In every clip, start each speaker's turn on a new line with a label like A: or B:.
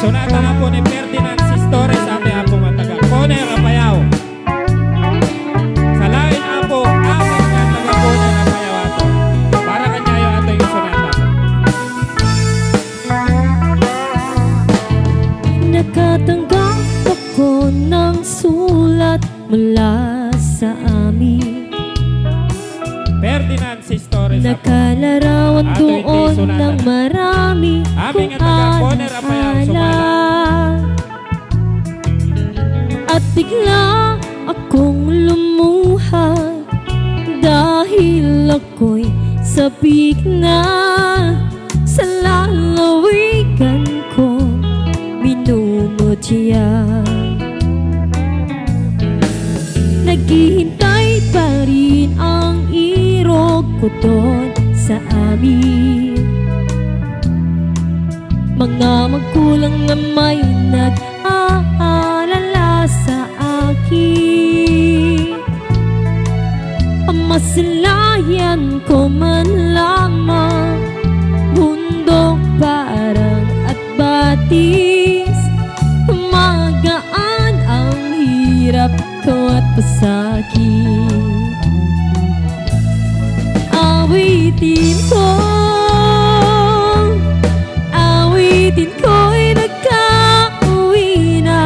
A: Sonata na po ni Ferdinand Sistores sa ating apong mataga. Poner Apayao. Sa lain apo, amin nga taga Poner Apayao ato. Para kanya yung ato yung sonata po.
B: Nakatanggap ako ng sulat mula sa amin.
A: Ferdinand Sistores apo.
B: Nakalarawan
A: Ato yung
B: doon
A: sonata
B: ng
A: na.
B: marami
A: Amin
B: kung
A: nga taga Poner Apayao
B: ala. At bigla akong lumuha dahil ako'y sabik na sa lalawigan ko minumutya. Naghihintay pa rin ang irog ko doon sa amin. Mga magkulang na may nag-aalala sa akin. Pamasilayan ko man lamang bundok parang at batis. Magaan ang hirap ko at pasakit. Awitin ko, awitin ko'y nagkauwi na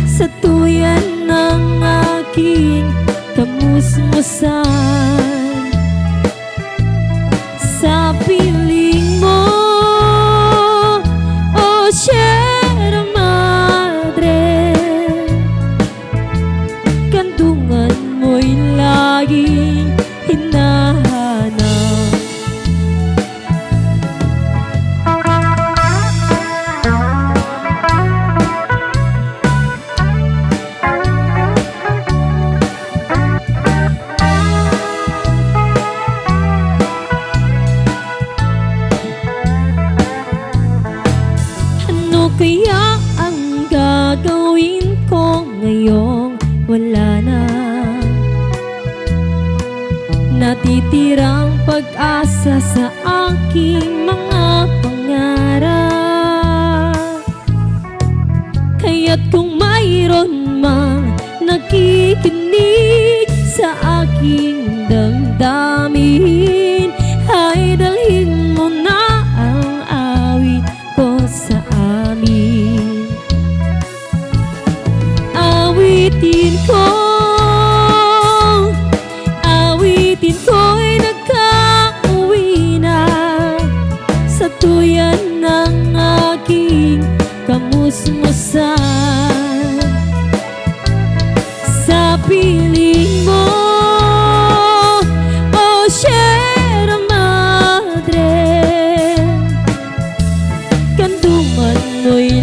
B: sa tuyan ng aking kamusmusan. Sa piling mo, oh Sierra Madre, kandungan mo'y laging hinahanap. Ano kaya ang gagawin ko ngayong wala na? Natitirang pag-asa sa aking mga pangarap. Kaya't kung mayroon mang nakikinig sa aking damdamin, ay dalhin mo na ang awit ko sa amin. Awitin ko, awitin ko'y nagkauwi na sa tuyan ng aking kamusmusan. Sa piling mo, oh Sierra Madre, kandungan mo'y